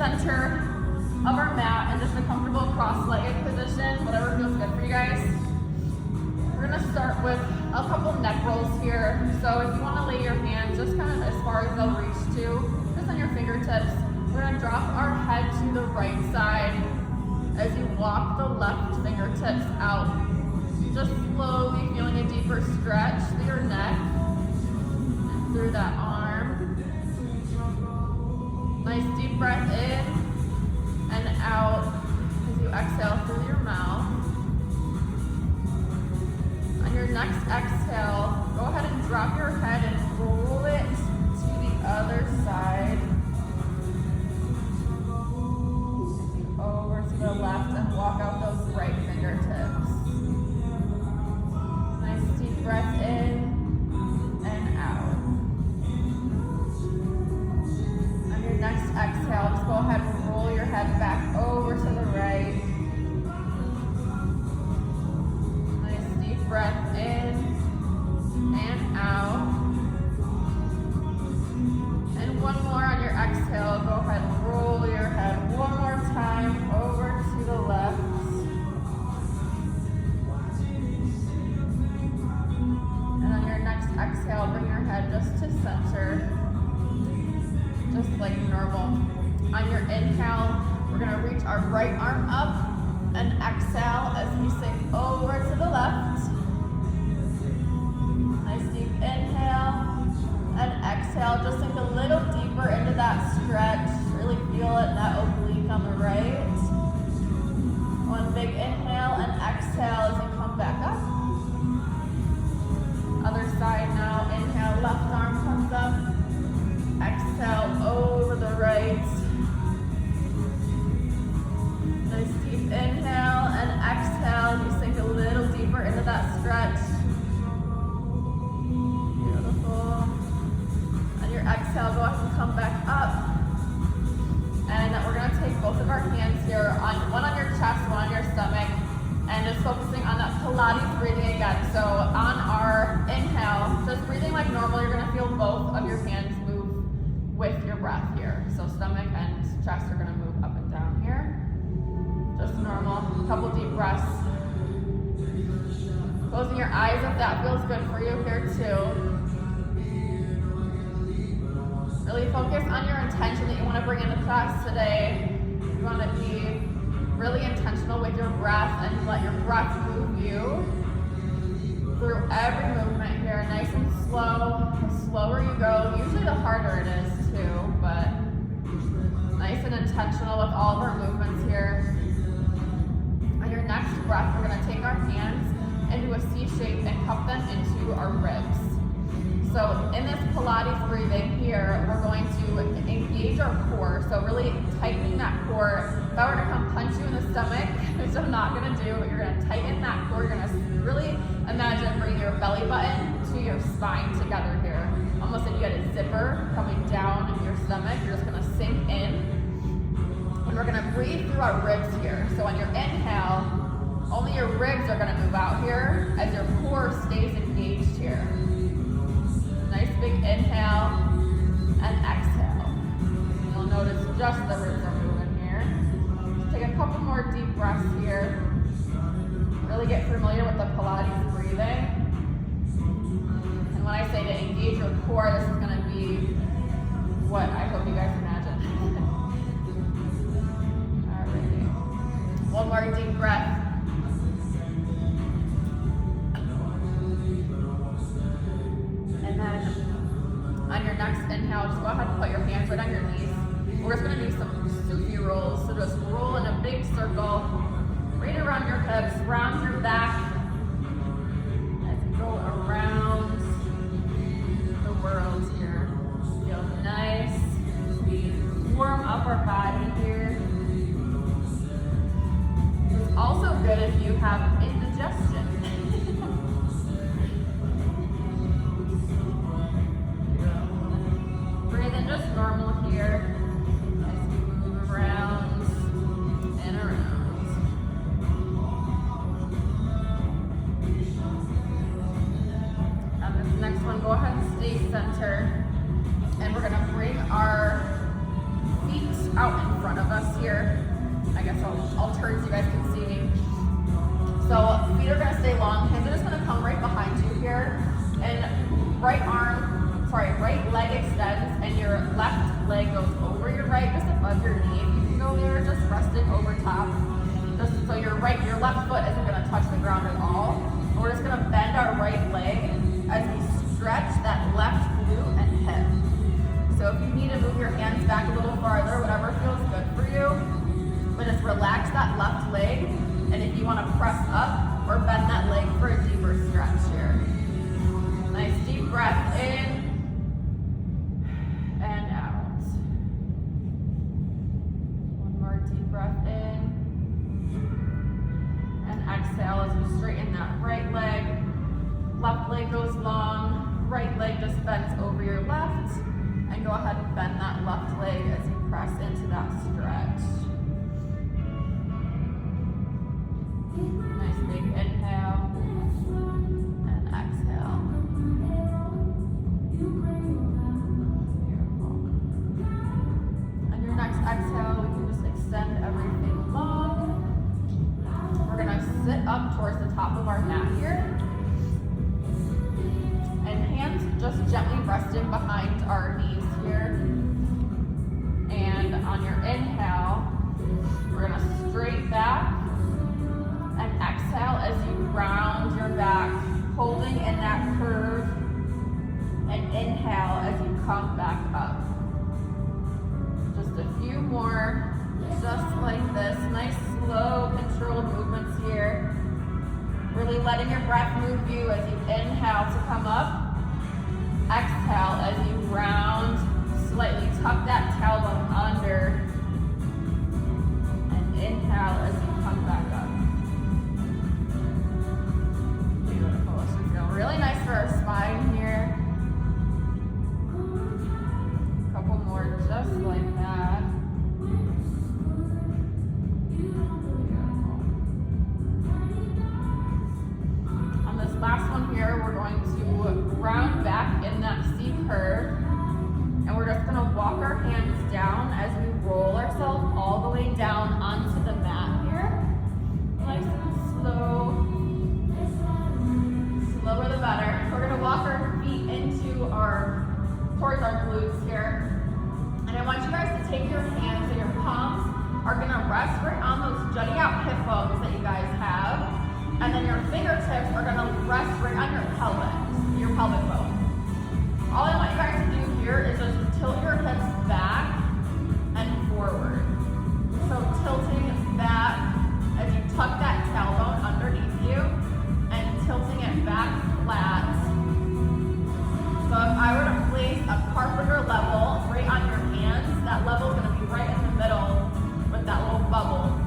center of our mat and just a comfortable cross-legged position, whatever feels good for you guys. We're gonna start with a couple neck rolls here. So if you wanna lay your hands just kind of as far as they'll reach to, just on your fingertips, we're gonna drop our head to the right side as you walk the left fingertips out. Just slowly feeling a deeper stretch through your neck and through that arm. Nice deep breath in and out as you exhale through your mouth. On your next exhale, go ahead and drop your head and roll it to the other side. Over to the left and walk out those right fingertips. Nice deep breath in and out. On your next exhale, just go ahead and roll your head back over to the right. Nice deep breath in and out. And one more on your exhale, go ahead and roll your head one more time over to the left. And on your next exhale, bring your head just to center, just like normal. On your inhale, we're gonna reach our right arm up and exhale as we sink over to the left. Nice deep inhale and exhale. Just sink a little deeper into that stretch. Really feel it in that oblique on the right. One big inhale and exhale as you come back up. Other side now. Inhale, left arm comes up. Exhale over the right. Nice deep inhale and exhale. You sink a little deeper into that stretch. Beautiful. On your exhale, go ahead and come back up. And we're going to take both of our hands here, one on your chest, one on your stomach, and just focusing on that Pilates breathing again. So on our inhale, just breathing like normal, you're going to feel both of your hands move with your breath here. So stomach and chest are going to move up and down here. Just normal. A couple deep breaths. Closing your eyes if that feels good for you here too. Really focus on your intention that you want to bring into class today. You want to be really intentional with your breath and let your breath move you through every movement here. Nice and slow. The slower you go, usually the harder it is too, but nice and intentional with all of our movements here. On your next breath, we're going to take our hands into a C shape and cup them into our ribs. So in this Pilates breathing here, we're going to engage our core. So really tightening that core. If I were to come punch you in the stomach, which I'm not going to do, but you're going to tighten that core. You're going to really imagine bringing your belly button to your spine together here. Almost like you had a zipper coming down your stomach. You're just going to sink in. And we're going to breathe through our ribs here. So on your inhale, only your ribs are going to move out here as your core stays engaged here. Nice big inhale and exhale. You'll notice just the ribs are moving here. Just take a couple more deep breaths here. Really get familiar with the Pilates breathing. And when I say to engage your core, this is going to be what I hope you guys imagine. Alrighty. One more deep breath. And then on your next inhale, just go ahead and put your hands right on your knees. We're just going to do some Sufi rolls. So just roll in a big circle, right around your hips, round your back, as you go around the world here. Feel nice. We warm up our body here. It's also good if you have indigestion. Breathe in just normal here as you move around and around. On this next one, go ahead and stay centered. And we're going to bring our feet out in front of left leg goes over your right, just above your knee. If you can go there, just resting over top. Just so your left foot isn't gonna touch the ground at all. And we're just gonna bend our right leg as we stretch that left glute and hip. So if you need to move your hands back a little farther, whatever feels good for you, but just relax that left leg. And if you wanna press up or bend that leg for a deeper stretch here. Nice deep breath in. Breath in and exhale as you straighten that right leg. Left leg goes long, right leg just bends over your left, and go ahead and bend that left leg as you press into that stretch. Nice big inhale and exhale. Beautiful. And your next exhale, we can just extend everything long. We're gonna sit up towards the top of our mat here. And hands just gently resting behind our knees here. And on your inhale, we're gonna straight back. And exhale as you round your back, holding in that curve. And inhale as you come back up. Just a few more. Just like this, nice slow controlled movements here. Really letting your breath move you as you inhale to come up. Exhale as you round, slightly tuck that tailbone under. And inhale as you come back up. Beautiful. This should feel really nice for our spine here. A couple more just like that. Last one here, we're going to round back in that C curve, and we're just going to walk our hands down as we roll ourselves all the way down onto the mat here. Nice and slow. Slower the better. We're going to walk our feet towards our glutes here. And I want you guys to take your hands and your palms are going to rest right on those jutting out hip bones that you guys have. And then your fingertips are going to rest right on your pelvic bone. All I want you guys to do here is just tilt your hips back and forward. So tilting back as you tuck that tailbone underneath you and tilting it back flat. So if I were to place a carpenter level right on your hands, that level is going to be right in the middle with that little bubble.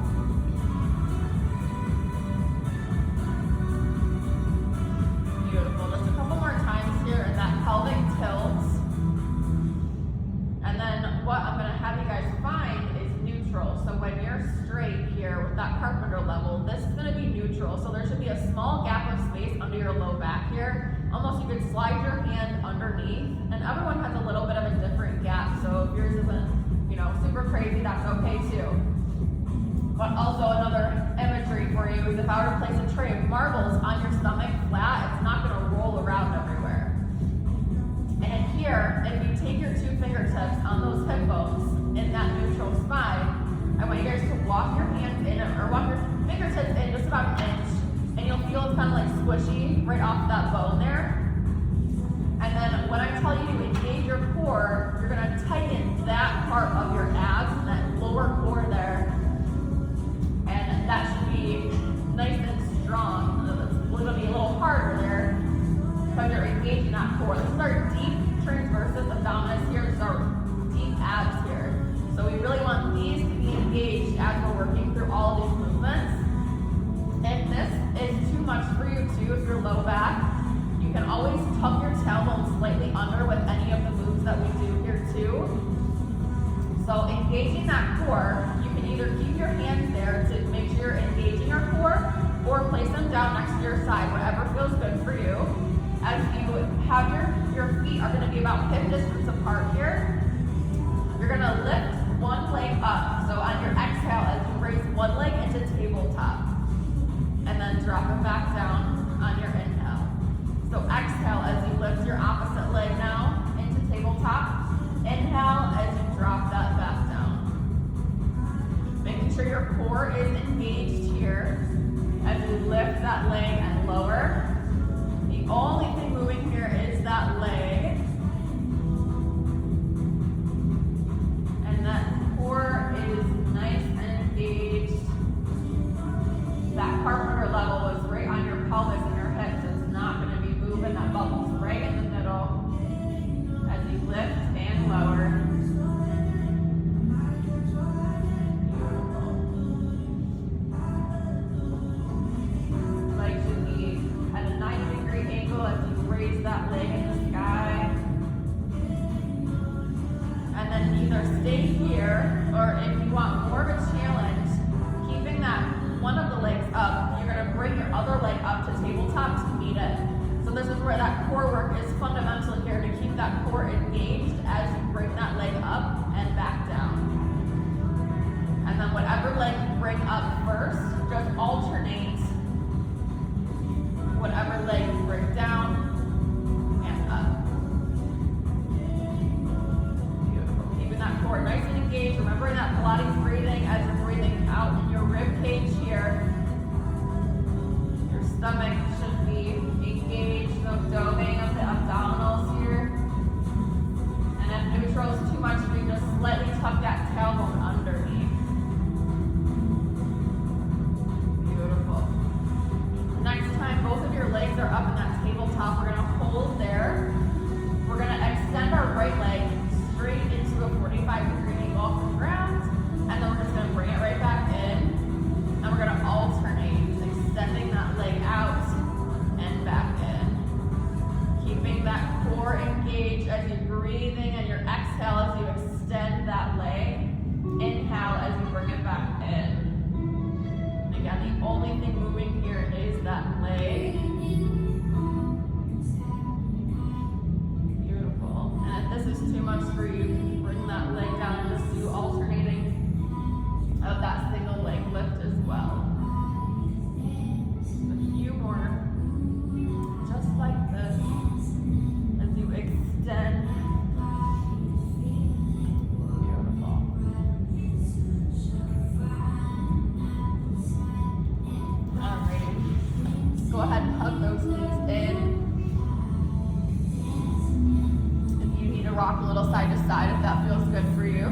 Beautiful. Just a couple more times here in that pelvic tilt. And then what I'm going to have you guys find is neutral. So when you're straight here with that carpenter level, this is going to be neutral. So there should be a small gap of space under your low back here. Almost you could slide your hand underneath. And everyone has a little bit of a different gap. So if yours isn't, super crazy, that's okay too. But also another imagery for you is if I were to place a tray of marbles on your stomach flat, it's not going to roll around everywhere. And here, if you take your two fingertips on those hip bones in that neutral spine, I want you guys to walk your hands in, or walk your fingertips in just about an inch, and you'll feel it's kind of like squishy right off that bone there. And then when I tell you to engage your core, you're going to tighten that part of your abs and that lower core there. And that should be nice and strong. It's going to be a little harder there because you're engaging that core. This is our deep transversus abdominis here. This is our deep abs here. So we really want these to be engaged as we're working through all of these movements. If this is too much for you too, if you're low back, you can always tuck your tailbone slightly under with any of the moves that we do here too. So engaging that core, you can either keep your hands there to make sure you're engaging your core, or place them down next to your side, whatever feels good for you. As you have your feet are going to be about hip distance apart here. You're going to lift one leg up. So on your exhale, as you raise one leg into tabletop, and then drop it back down on your inhale. So exhale as you lift your opposite leg now into tabletop. Inhale stay here, or if you want more of a challenge, keeping that one of the legs up, you're gonna bring your other leg up to tabletop to meet it. So this is where that core work is fundamental here, to keep that core engaged as you bring that leg up and back down. And then whatever leg you bring up first, just alternate whatever leg you bring down and up. Beautiful. Keeping that core nice and engaged. Remembering that Pilates breathing as you're breathing out in your rib cage here. Your stomach should be engaged, no doming of the abdominals here. And if neutral is too much, you can just slightly tuck that tailbone underneath. Beautiful. Next time both of your legs are up in that tabletop, we're gonna hold there. We're gonna extend our right leg straight into a 45-degree angle off the ground, and then we're just gonna bring it right back in, and we're gonna alternate, extending that leg out and back in. Keeping that core engaged as you're breathing, and your exhale as you extend that leg. Inhale as you bring it back in. And again, the only thing moving here is that leg. Beautiful. And if this is too much for you, bring that leg down and just do alternating of that single leg lift as well. A few more, just like this, as you extend. Beautiful. Alrighty. Go ahead and hug those knees in. If you need to rock a little side to side, if that feels good for you.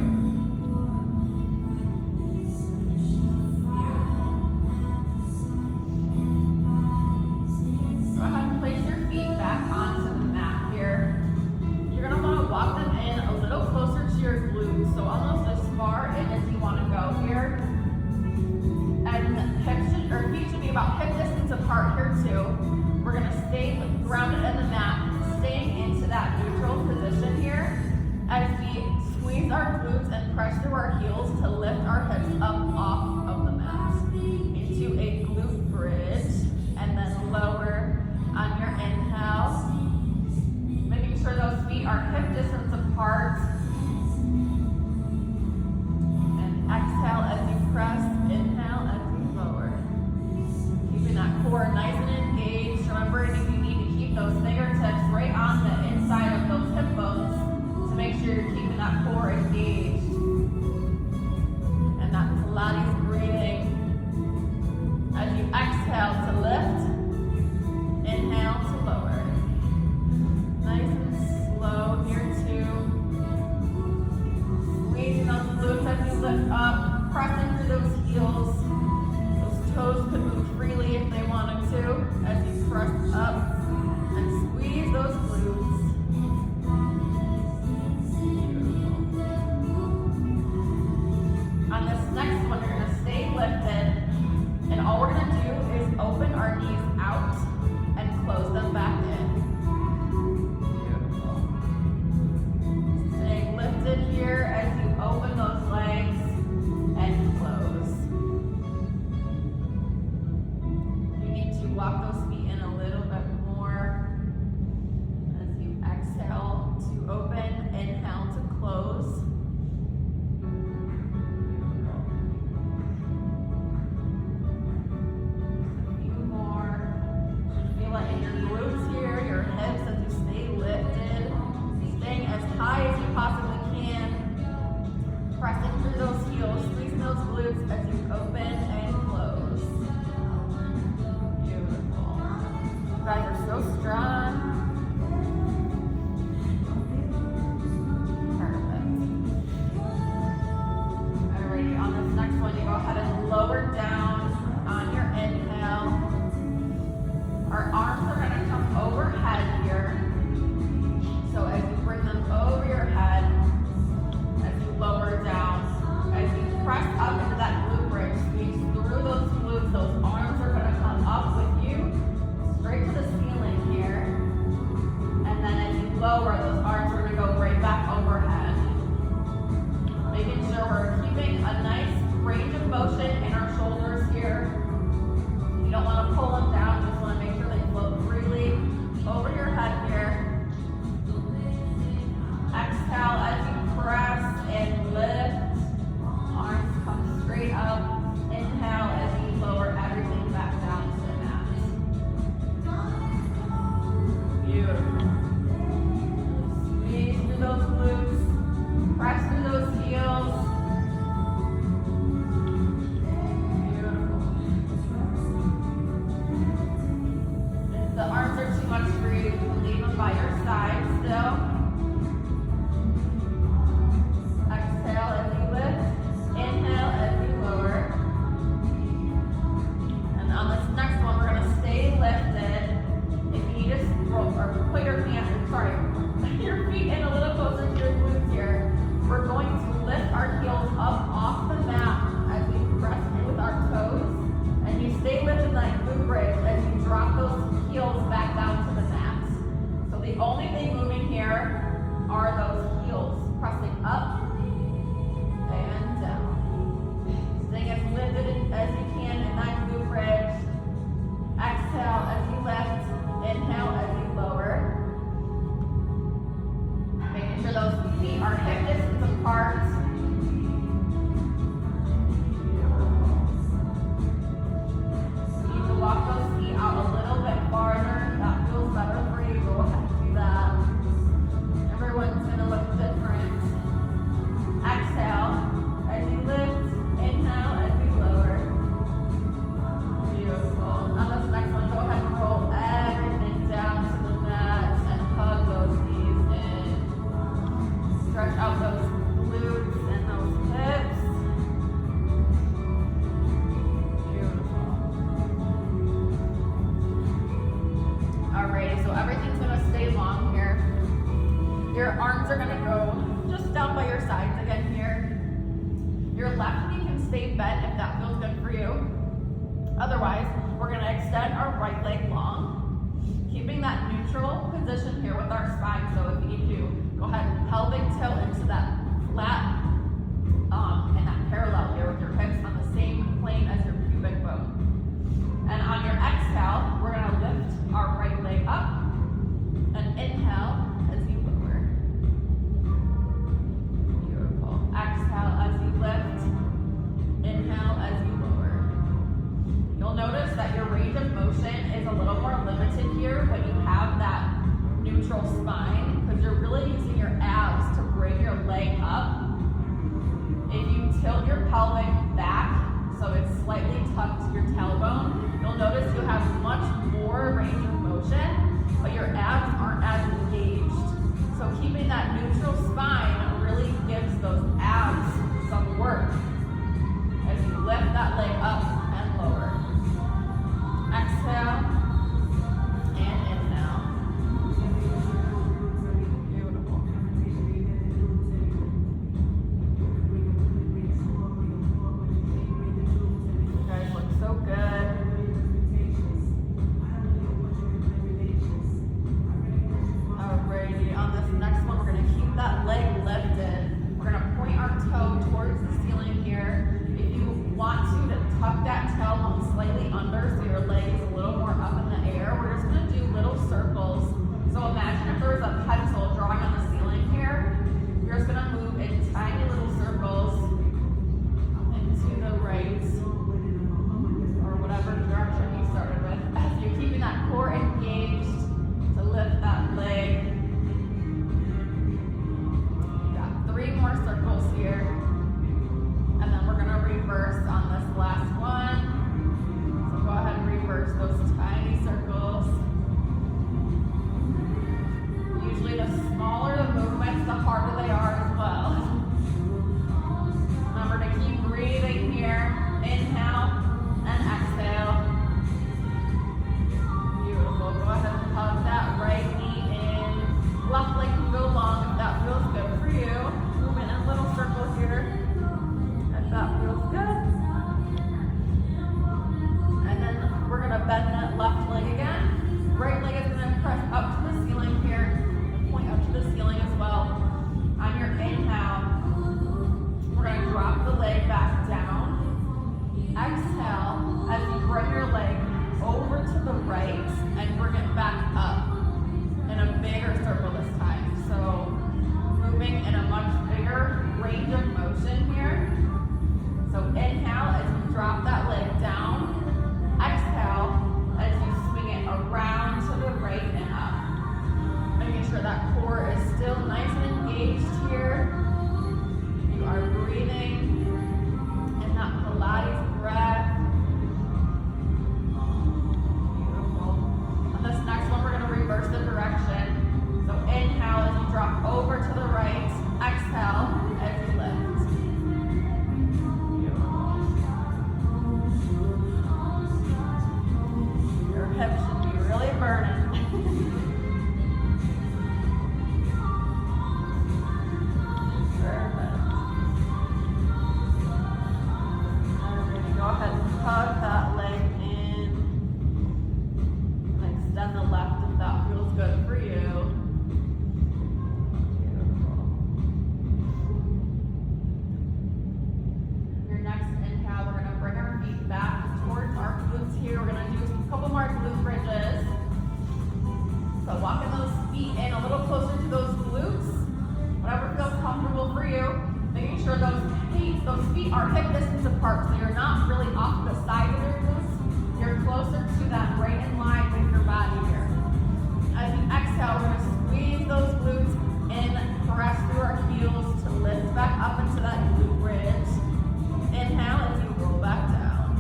Go ahead and place your feet back onto the mat here. You're going to want to walk them in a little closer to your glutes, so almost as far in as you want to go here. And feet should be about hip distance apart here too. We're going to stay grounded in the mat, staying into that neutral position here as we squeeze our glutes and press through our heels to lift our hips up off of the mat into a glute bridge, and then lower on your inhale, making sure those feet are hip distance apart, and exhale as you press, inhale as you lower. Keeping that core nice and engaged. Remembering if you need to keep those fingertips right on the inside of those hip bones to make sure you're keeping that core engaged. And that Pilates breathing as you exhale to lift, inhale to lower. Nice and slow here too. Squeezing those glutes as you lift up, pressing through those heels. Those toes could move freely if they wanted to as you press up and squeeze those glutes. Beautiful. On this next one, you're going to stay lifted, and all we're going to do is open our knees out and close them back in. Beautiful. Staying lifted here as you open those legs and close. a nice range of motion in our shoulders here. You don't want to pull them down, just want to make sure they float freely over your head here. Exhale as you press and lift. Arms come straight up. Inhale as you lower everything back down to the mat. Beautiful. Squeeze through those glutes. Press through those heels. Beautiful. If the arms are too much for you, you can leave them by your side still. Exhale as you lift. Inhale as you lower. And on this next one, we're going to stay lifted. If you need to roll or put your your feet in a little closer to your glutes here. We're going to lift our heels up off the mat as we press in with our toes. And you stay lifted like glute bridge as you drop those heels back down to the mat. So the only thing moving here are those heels pressing up and down. Staying as lifted as you can in that glute bridge. Exhale as you lift. Inhale as you lower. Making sure those feet are hip distance apart. You need to walk those feet out a little bit farther. If that feels better for you, go ahead and do that. Everyone's going to look different. Exhale as you lift. Inhale as you lower. Beautiful. On this next one, go ahead and roll everything down to the mat and hug those knees in. Stretch out those glutes and those hips. Beautiful. Alrighty, so everything's going to stay long here. Your arms are going to go just down by your sides again here. Your left knee can stay bent if that feels good for you. Otherwise, we're going to extend our right leg long, keeping that neutral position here with our spine. So if you need to, go ahead and pelvic tilt into that flat and that parallel here with your hips on the same plane as your pubic bone. And on your exhale, we're going to lift our right leg up and inhale as you lower. Beautiful. Exhale as you lift. Inhale as you lower. You'll notice that your range of motion is a little more limited here when you have that neutral spine, because you're really using your abs to bring your leg up. If you tilt your pelvic back so it's slightly tucked to your tailbone, you'll notice you have much more range of motion, but your abs aren't as engaged. So keeping that neutral spine really gives those abs some work as you lift that leg up and lower. Exhale and inhale. Beautiful. You guys look so good. Alrighty, on this next one, we're going to keep that drop the leg back down. Exhale as you bring your leg over to the right and bring it back up in a bigger circle this time. So moving in a much bigger range of motion here. So inhale as you drop that leg down. Exhale as you swing it around to the right and up. Making sure that core is still nice and engaged here. You are breathing in that Pilates breath. Beautiful. On this next one, we're going to reverse the direction. So inhale as you drop over to the right. Exhale as you lift. Your hips should be really burning. Perfect. Alright, go ahead and hug that leg in. And extend the left if that feels good for you. Beautiful. Your next inhale, we're going to bring our feet back towards our glutes here. We're going to do a couple more glute bridges. So walking those feet in a little closer to those glutes. Whatever feels comfortable for you. Making sure those feet are hip distance apart, so you're not really off the side of your glutes. You're closer to that, right in line with your body here. As you exhale, we're going to squeeze those glutes in, press through our heels to lift back up into that glute bridge. Inhale as you roll back down.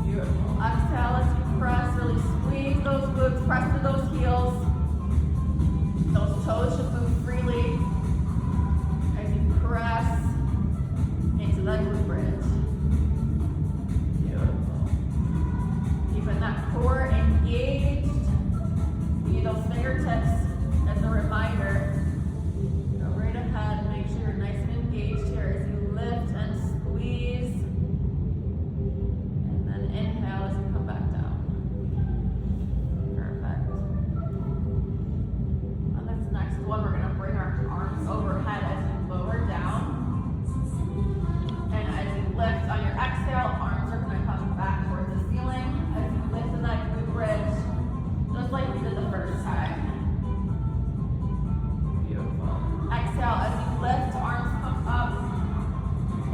Beautiful. Exhale as you press, really squeeze those glutes, press through those heels. Those toes should move freely as you press into that glute bridge. Beautiful. Keeping that core engaged. You need those fingertips as a reminder. Go right ahead, make sure you're nice and engaged here as you lift and squeeze. And then inhale as you come back down. Perfect. On this next one, we're going to bring our arms overhead as you lower down. And as you lift on your exhale, arms are going to come back towards the ceiling as you lift in that glute bridge, just like we did the first time. Beautiful. Exhale as you lift, arms come up.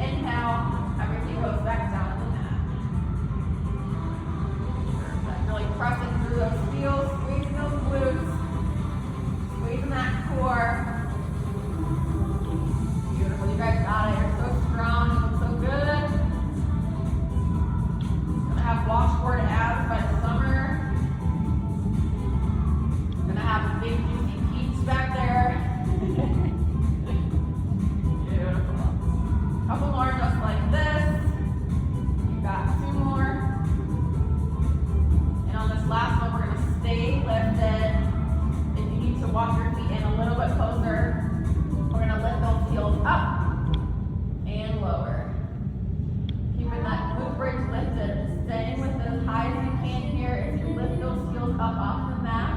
Inhale, everything goes back down to the mat. Perfect. Really pressing through those heels, squeezing those glutes, squeezing that core. Beautiful. You guys got it. You're so strong. You look so good. Gonna have washboard abs by the summer. Gonna have big juicy peeps back there. Beautiful. Couple more just like this. You got two more. And on this last one, we're gonna stay lifted. If you need to walk your feet in a little bit closer, we're gonna lift those heels up and lower. Keeping that glute bridge lifted, staying with it as high as you can here as you lift those heels up off the mat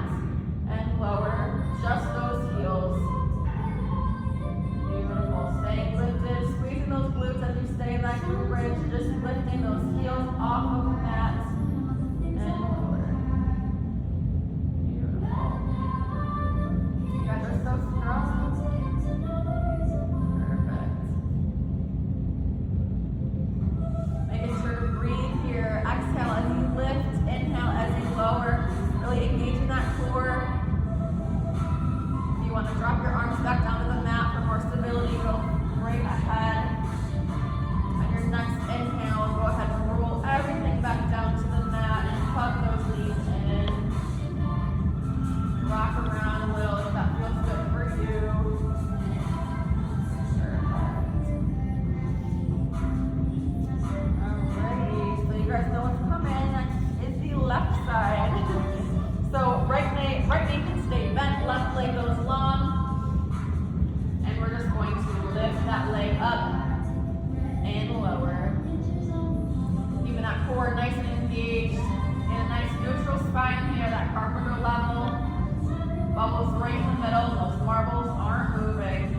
and lower just those heels. Beautiful. Staying lifted, squeezing those glutes as you stay in that glute bridge, just lifting those heels off of the mat and lower. Beautiful. You guys are so strong. Perfect. Making sure to breathe here. Exhale as you lift. Inhale as you lower. Really engaging that core. If you want to drop your arms back down to the mat for more stability, go right ahead. On your next inhale, go ahead and roll everything back down to the mat and hug those knees in. Rock around a little if that feels good for you. Alrighty, so you guys know what's coming. Next is the left side. So right knee can stay bent, left leg goes long. And we're just going to lift that leg up and lower. Keeping that core nice and engaged. And a nice neutral spine here, that carpenter level. Bubbles right in the middle, those marbles aren't moving.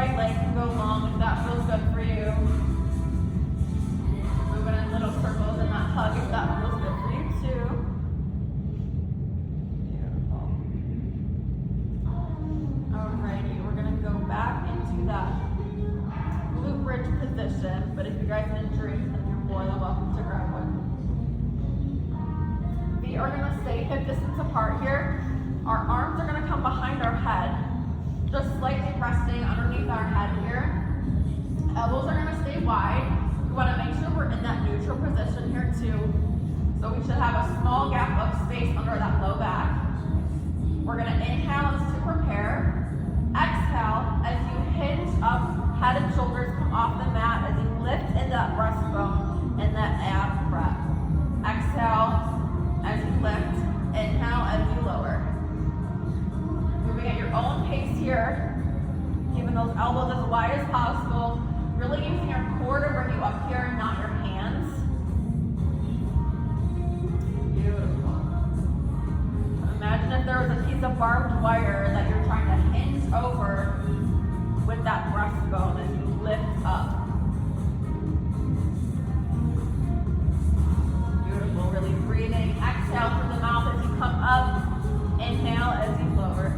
right leg can go long if that feels good for you. Moving in little circles in that hug if that feels good for you too. Beautiful. Alrighty, we're gonna go back into that glute bridge position, but if you guys need drinks, then you're more than welcome to grab one. Feet are gonna stay hip distance apart here. Our arms are gonna come behind our head, just slightly resting underneath our head here. Elbows are gonna stay wide. We wanna make sure we're in that neutral position here too. So we should have a small gap of space under that low back. We're gonna inhale as to prepare. Exhale as you hinge up, head and shoulders come off the mat as you lift into that breastbone and that ab prep. Exhale as you lift, inhale as you lower. Moving at your own pace here, keeping those elbows as wide as possible, really using your core to bring you up here, not your hands. Beautiful. Imagine if there was a piece of barbed wire that you're trying to hinge over with that breastbone as you lift up. Beautiful, really breathing. Exhale through the mouth as you come up. Inhale as you lower.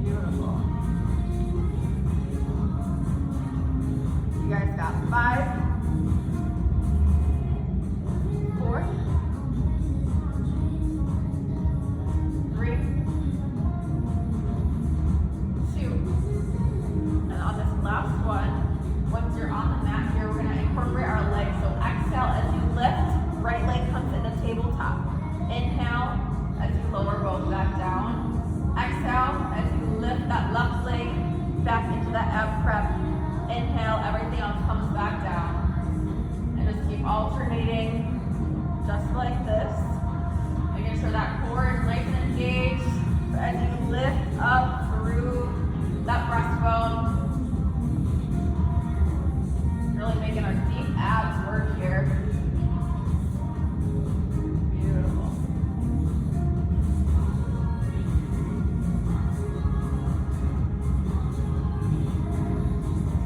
Beautiful. You guys got 5, 4, 3, 2, and on this last one, once you're on the mat here, we're going to incorporate our legs. So exhale as you lift, right leg comes into tabletop. Inhale as you lower both back down. Exhale as you lift that left leg back into that ab prep. Inhale, everything else comes back down. And just keep alternating just like this. Making sure that core is nice and engaged as you lift up through that breastbone. Really making our deep abs work here. Beautiful.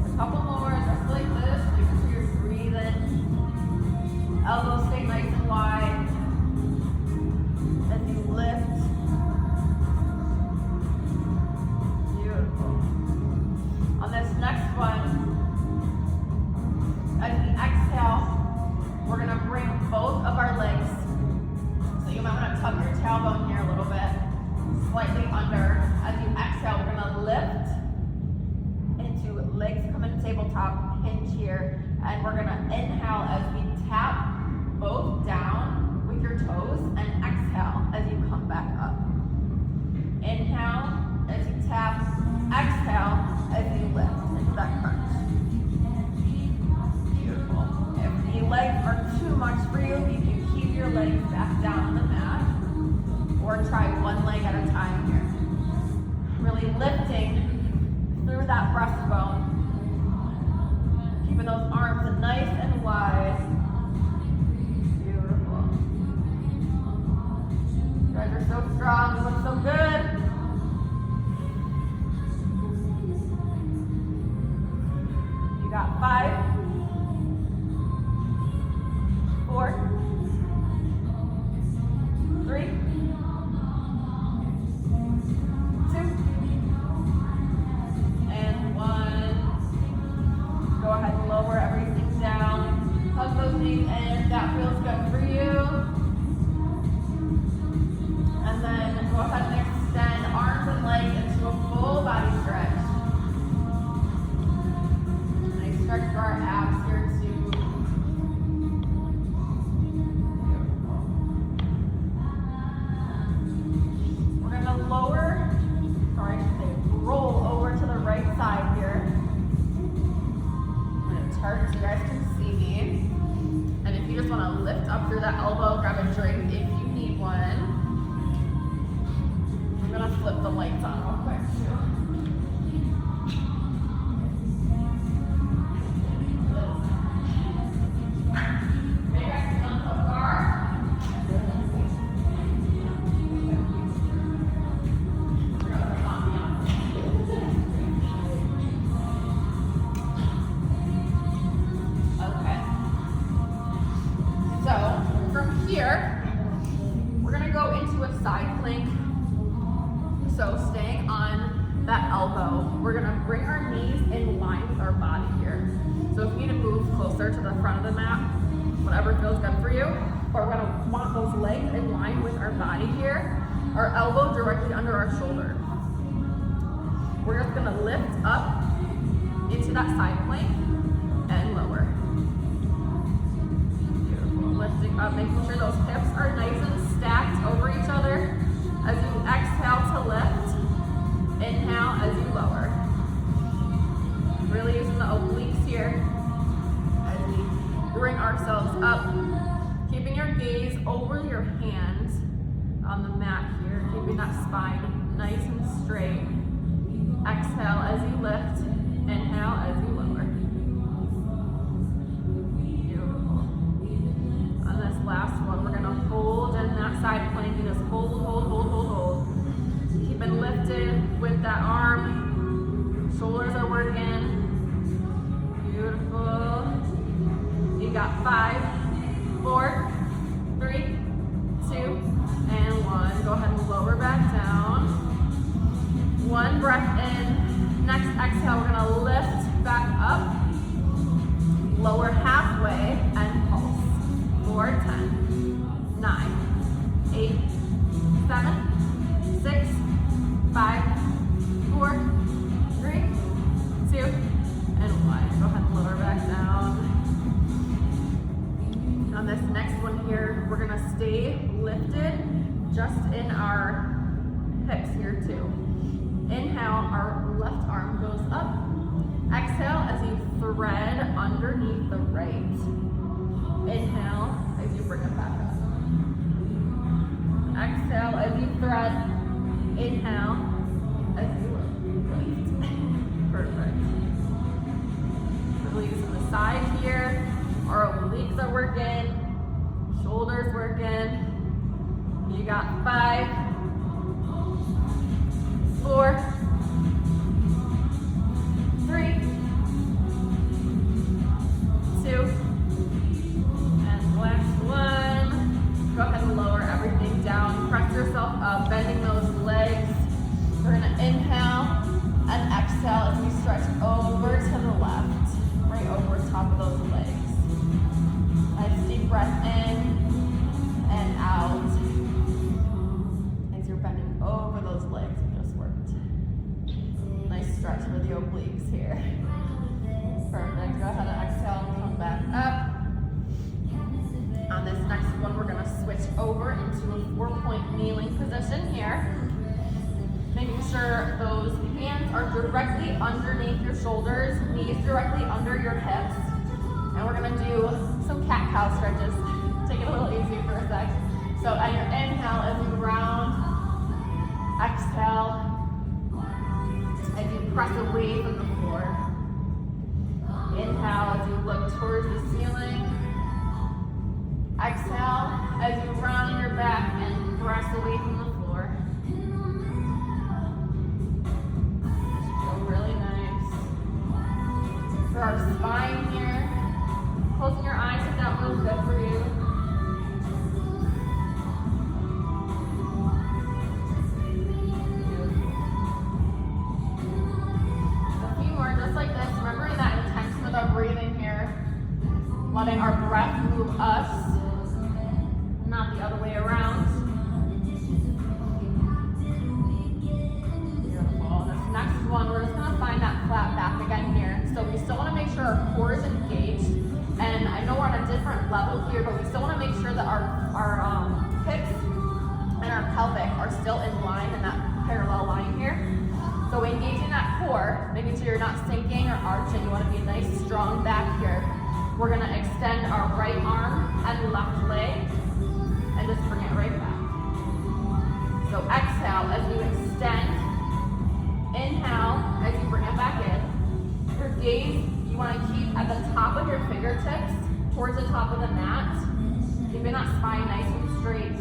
A couple more, just like this. Making sure you're breathing. Elbows stay nice and wide as you lift. Beautiful. On this next one, as we exhale, we're going to bring both of our legs. So you might want to tuck your tailbone here a little bit, slightly under. As you exhale, we're going to lift into legs coming to tabletop, hinge here, and we're going to inhale as we tap both down with your toes, and exhale as you come back up. Inhale as you tap, exhale as you lift into that crunch. Beautiful. If the legs are too much for you, you can keep your legs back down on the mat, or try one leg at a time here. Really lifting through that breastbone, keeping those arms nice and wide. Beautiful. You guys are so strong, you look so good. You got 5, 4, 3, 2, and 1. Go ahead and lower everything down. Hug those knees in if that feels good for you. And then go ahead and extend arms and legs into a full body stretch. Nice stretch for our So we're gonna bring our knees in line with our body here. So if you need to move closer to the front of the mat, whatever feels good for you, but we're gonna want those legs in line with our body here, our elbow directly under our shoulder. We're just gonna lift up into that side plank and lower. Beautiful, lifting up, making sure those hips are nice and stacked over each other. As you exhale to lift, inhale as you lower. Really using the obliques here as we bring ourselves up. Keeping your gaze over your hands on the mat here, keeping that spine nice and straight. Exhale as you lift, inhale as you lower. Beautiful. On this last one, we're gonna hold in that side plank and just hold, hold, hold, hold, hold. Keep it lifted with that arm. Shoulders are working. Beautiful. You got 5, 4, 3, 2, and 1. Go ahead and lower back down. One breath in. Next exhale, we're gonna lift back up. Lower halfway and pulse. 4, 10, 9, 8, 7, 6, 5, 4, 3, 2, and 1. Go ahead and lower back down. On this next one here, we're gonna stay lifted just in our hips here too. Inhale, our left arm goes up. Exhale as you thread underneath the right. Inhale as you bring it back up. Exhale as you thread. Inhale as you lift. Perfect. Release to the side here. Our obliques are working. Shoulders working. You got 5, 4, 3, 2, and last one. Go ahead and lower everything down. Press yourself up, bending those legs. We're gonna inhale and exhale as we stretch over to the left, right over top of those legs. Nice deep breath in and out. As you're bending over those legs you just worked. Nice stretch for the obliques here. Perfect. Go ahead and exhale and come back up. On this next one, we're going to switch over into a 4-point kneeling position here. Making sure those hands are directly underneath your shoulders, knees directly under your hips. And we're going to do some cat-cow stretches. Take it a little easy for a sec. So on your inhale, as you round, exhale, as you press away from the floor. Inhale as you look towards the ceiling. Exhale as you round on your back and press away from the floor. Feel really nice. For our spine here, closing your eyes if that feels good for you. A few more just like this. Remembering that intention with our breathing here. Letting our breath move us, not the other way around. Beautiful. This next one, we're just going to find that flat back again here. So we still want to make sure our core is engaged. And I know we're on a different level here, but we still want to make sure that our hips and our pelvic are still in line in that parallel line here. So engaging that core, making sure you're not sinking or arching. You want to be nice, strong back here. We're going to extend our right arm and left leg and just bring it right back. So exhale as you extend. Inhale as you bring it back in. Your gaze, you want to keep at the top of your fingertips towards the top of the mat. Keeping that spine nice and straight.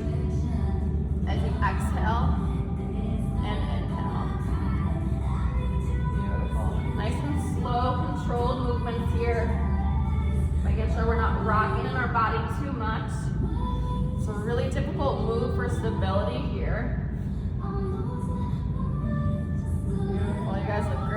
As you exhale and inhale. Beautiful. Nice and slow, controlled movements here. Making sure we're not rocking in our body too much. It's a really difficult move for stability here. Beautiful. You guys look great.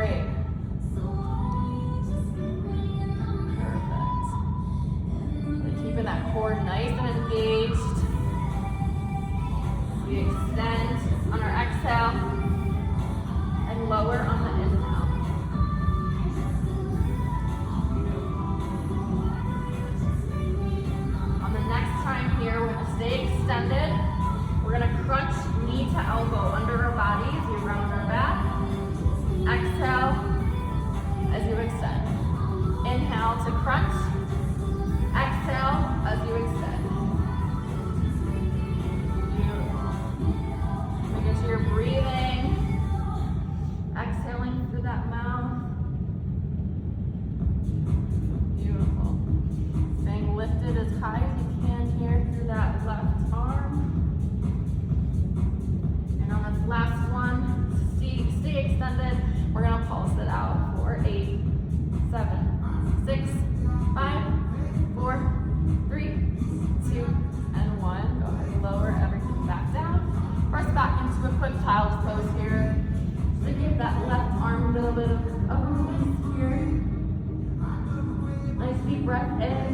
breath in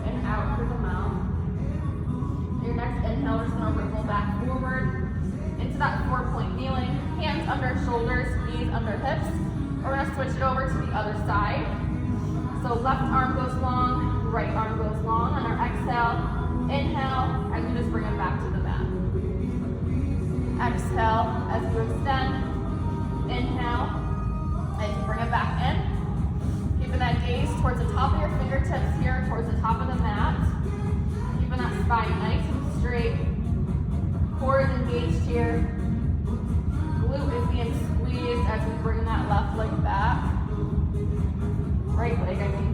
and out through the mouth. Your next inhale, we're just going to ripple back forward into that 4-point kneeling. Hands under shoulders, knees under hips. We're going to switch it over to the other side. So left arm goes long, right arm goes long. On our exhale, inhale, and we just bring it back to the mat. Exhale as you extend. Inhale as you bring it back in. Keeping that gaze towards the top of your fingertips here, towards the top of the mat. Keeping that spine nice and straight. Core is engaged here. Glute is being squeezed as we bring that left leg back. Right leg, I mean.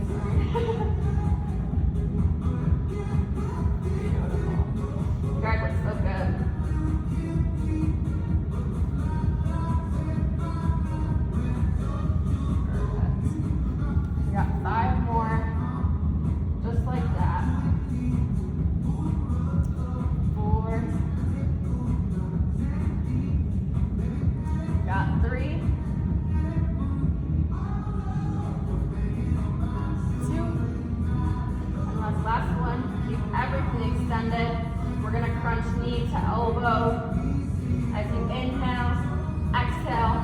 Beautiful. You guys look so good. Perfect. We got 5 more. Just like that. 4. Got 3. 2. And last one. Keep everything extended. We're going to crunch knee to elbow. As you inhale, exhale,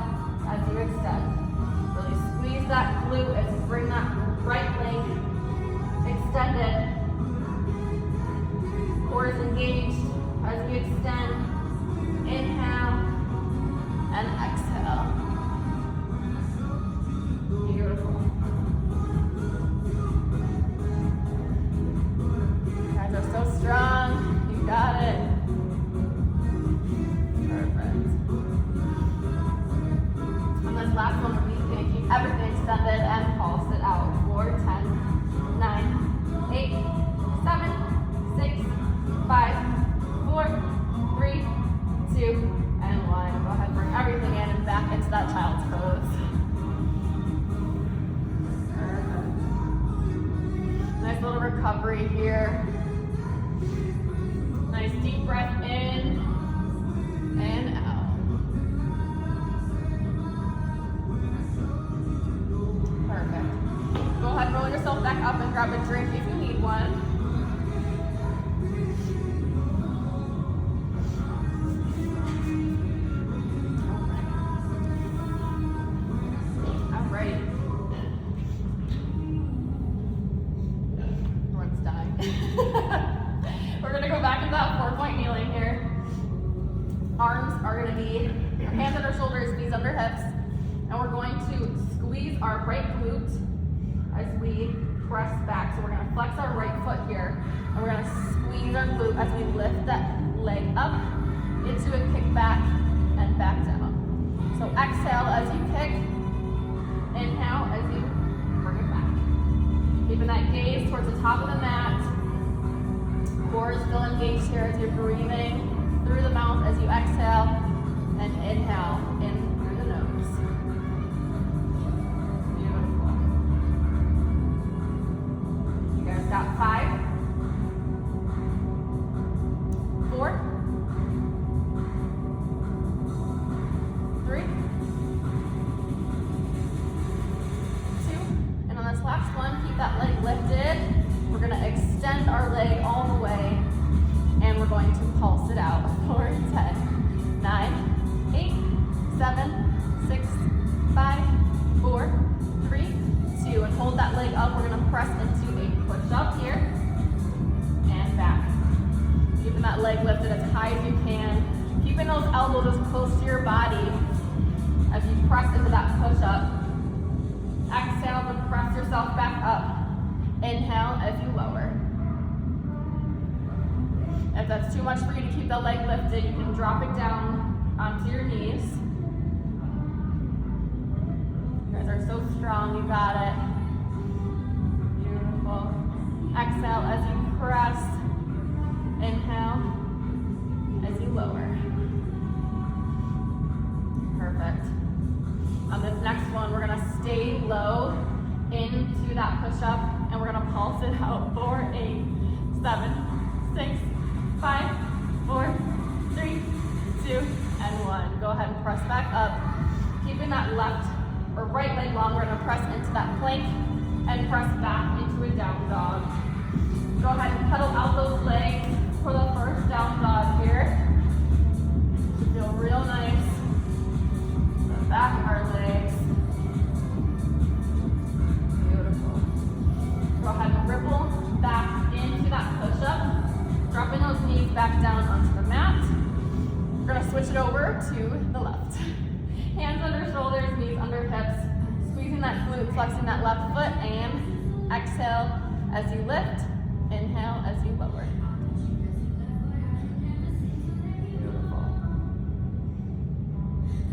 as you extend. Really squeeze that glute as you bring that right leg extended. Core is engaged as we extend. Inhale and exhale. Beautiful. You guys are so strong. You got it. Perfect. On this last one, we're going to keep everything extended and pulse it out for 10, 9, 8, 7, 6, 5, 4, 3, 2, and 1. Go ahead and bring everything in and back into that child's pose. Perfect. Nice little recovery here. Nice deep breath in and out. Perfect. Go ahead and roll yourself back up and grab a drink if you need one. All right. Everyone's dying. We're going to go back into that 4-point kneeling here. Arms are going to be hands under shoulders, knees under hips. And we're going to squeeze our right glute as we press back. So we're going to flex our right foot here. And we're going to squeeze our glute as we lift that leg up into a kick back and back down. So exhale as you kick. Inhale as you bring it back. Keeping that gaze towards the top of the mat. Core is still engaged here as you're breathing through the mouth as you exhale and inhale in through the nose. Beautiful. You guys got 5, 4, 3, 2, and on this last one, keep that leg lifted. We're going to extend our leg all the way, and we're going to pulse it out for 10, 9, 8, 7, 6, 5, 4, 3, 2, and hold that leg up. We're going to press into a push-up here, and back. Keeping that leg lifted as high as you can. Keeping those elbows as close to your body as you press into that push-up. Exhale to press yourself back up. Inhale as you lower. If that's too much for you to keep the leg lifted, you can drop it down onto your knees. You guys are so strong, you got it. Beautiful. Exhale as you press. Inhale as you lower. Perfect. On this next one, we're gonna stay low into that push-up, and we're gonna pulse it out for 8, 7, 6, 5, 4, 3, 2, and 1. Go ahead and press back up. Keeping that left or right leg long, we're gonna press into that plank and press back into a down dog. Go ahead and pedal out those legs for the first down dog here. Feel real nice. The back of our legs. Beautiful. Go ahead and ripple back into that push-up. Dropping those knees back down onto the mat. We're gonna switch it over to the left. Hands under shoulders, knees under hips. Squeezing that glute, flexing that left foot, and exhale as you lift. Inhale as you lower. Beautiful.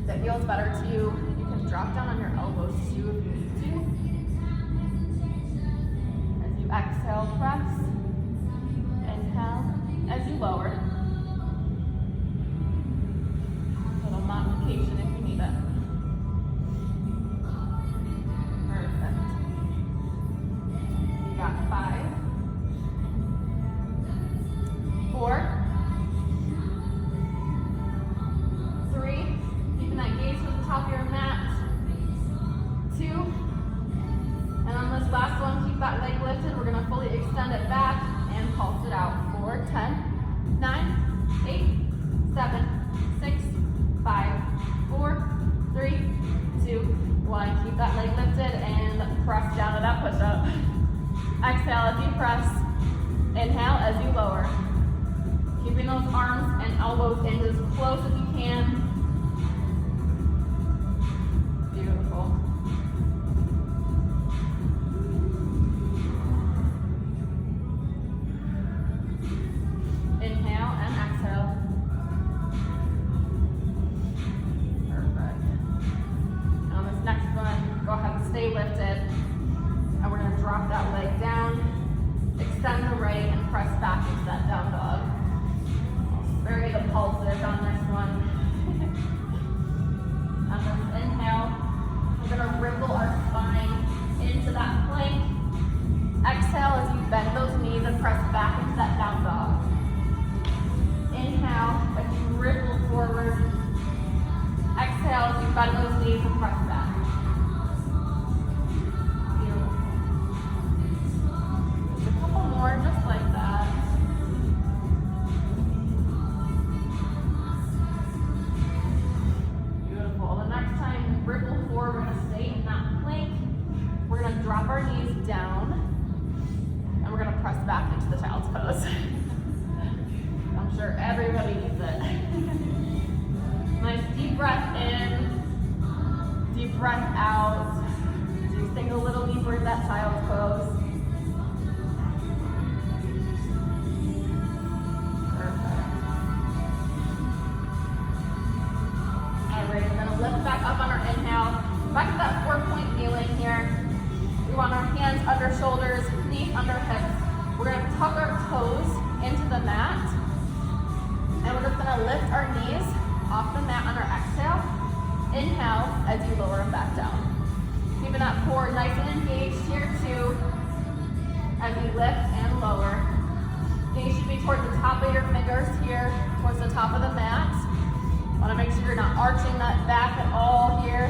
If it feels better to you, you can drop down on your elbows too if you need to. As you exhale, press. Inhale as you lower. A little modification if you need it. Perfect. You got 5, 4, 3, keeping that gaze to the top of your mat. 2, and on this last one, keep that leg lifted. We're gonna fully extend it back and pulse it out. 4, 10, 9, 8, 7, 6, 5, 4, 3, 2, 1. Keep that leg lifted and press down to that push-up. Exhale as you press. Inhale as you lower. Keeping those arms and elbows in as close as you can. Beautiful. Inhale and exhale. Perfect. And on this next one, go ahead and stay lifted. And we're going to drop that leg down, extend the right, and press back into that down dog. Very the pulses on this one. On this inhale, we're going to wriggle our spine into that plank. Exhale as you bend those knees and press back into that down dog. Inhale as you ripple forward. Exhale as you bend those knees and press back. Beautiful. Just a couple more just like that. Beautiful. The next time we ripple forward, we're going to stay in that plank. We're going to drop our knees down and we're going to press back into the child's pose. I'm sure everybody needs it. Nice deep breath in, deep breath out. Do sink a little deeper in that child's pose. Perfect. Alright, we're going to lift back up on our inhale. Back to that 4-point kneeling here. We want our hands under shoulders, knees under hips. We're going to tuck our toes into the mat. And we're just going to lift our knees off the mat on our exhale. Inhale as you lower them back down. Keeping that core nice and engaged here too. As we lift and lower. Gaze should be towards the top of your fingers here, towards the top of the mat. Want to make sure you're not arching that back at all here.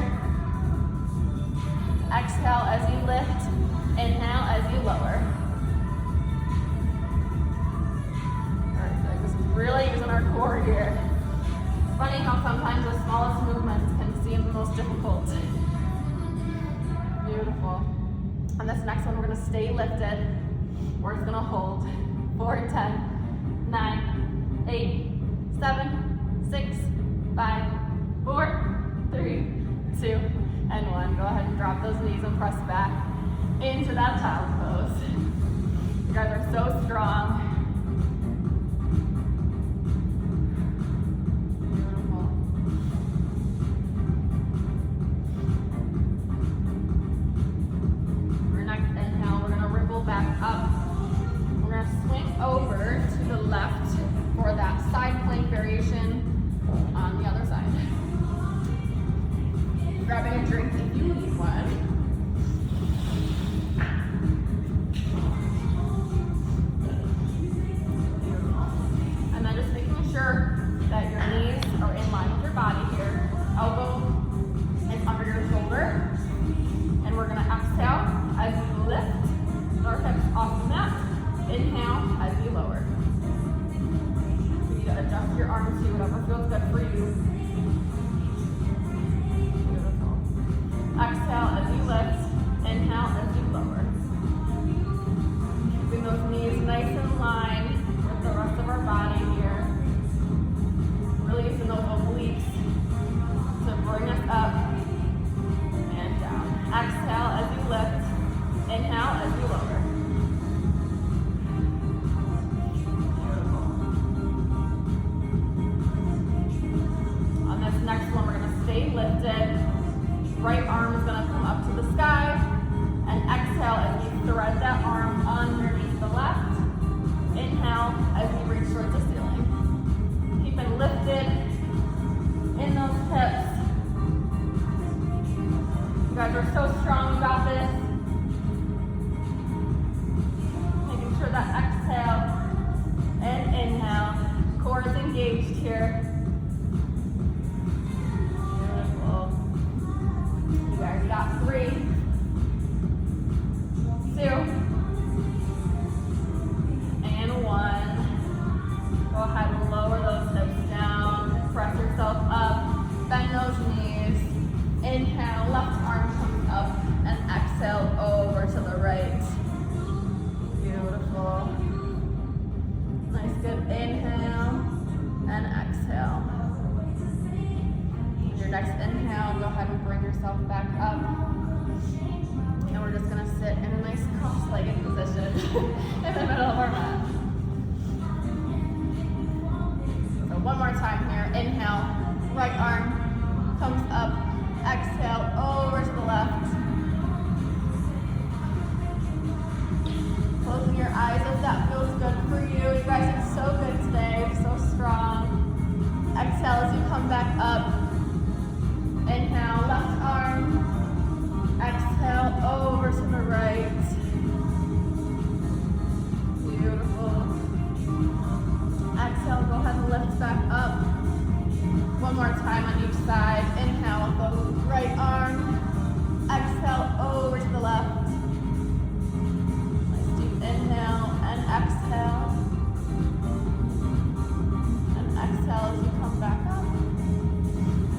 Exhale as you lift. Inhale as you lower. Really using our core here. It's funny how sometimes the smallest movements can seem the most difficult. Beautiful. On this next one, we're going to stay lifted. We're just going to hold. 4, 10, 9, 8, 7, 6, 5, 4, 3, 2, and 1. Go ahead and drop those knees and press back into that child's pose. You guys are so strong. Back up. We're going to swing over to the left for that side plank variation on the other side. Grabbing a drink if you need one. And then just making sure that your knees are in line with your body here. Elbow is under your shoulder. And we're going to exhale as you lift. Right arm is gonna come up to the sky. And exhale as we thread that arm underneath the left. Inhale as we reach towards the ceiling. Keep it lifted in those hips. You guys are so strong, you got this. Making sure that exhale and inhale. Core is engaged here. Beautiful. You guys got 3, 2, and 1. Go ahead and lower those hips down. Press yourself up. Bend those knees. Inhale, left arm comes up, and exhale over to the right. Beautiful. Nice, good inhale and exhale. Your next inhale, go ahead and bring yourself back up. And we're just gonna sit in a nice cross-legged position in the middle of our mat. So one more time here. Inhale, right arm comes up. Exhale over to the left. Closing your eyes if that feels good for you. You guys are so good today, so strong. Exhale as you come back up. Inhale, left arm. Exhale over to the right. Beautiful. Exhale, go ahead and lift back up. One more time on each side. Inhale, the right arm. Exhale over to the left. Nice deep inhale and exhale. And exhale as you come back up.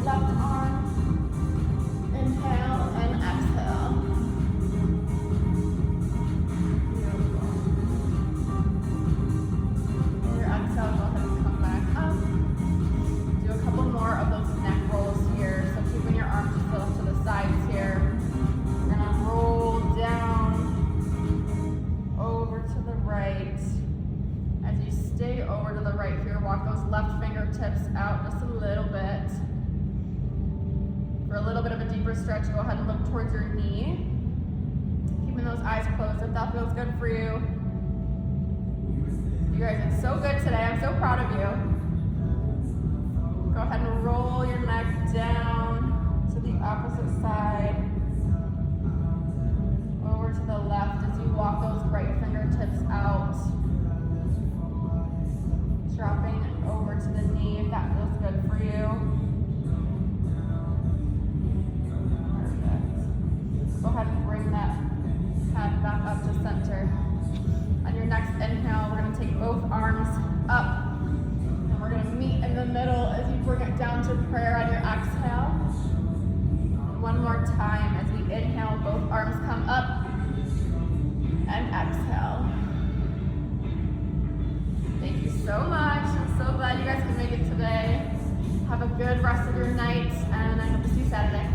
Left arm. Inhale and exhale. Beautiful. Your exhale, go ahead and come back up. Do a couple more of those neck rolls here. So keeping your arms just off to the sides here. You're gonna roll down over to the right. As you stay over to the right here, walk those left fingertips out just a little bit. For a little bit of a deeper stretch, go ahead and look towards your knee. Keeping those eyes closed if that feels good for you. You guys are so good today. I'm so proud of you. Go ahead and roll your neck down to the opposite side. Over to the left as you walk those right fingertips out. Dropping over to the knee if that feels good for you. Perfect. Go ahead and bring that head back up to center. On your next inhale, we're going to take both arms up. We're going to meet in the middle as you bring it down to prayer on your exhale. And one more time as we inhale, both arms come up and exhale. Thank you so much. I'm so glad you guys could make it today. Have a good rest of your night, and I hope to see you Saturday.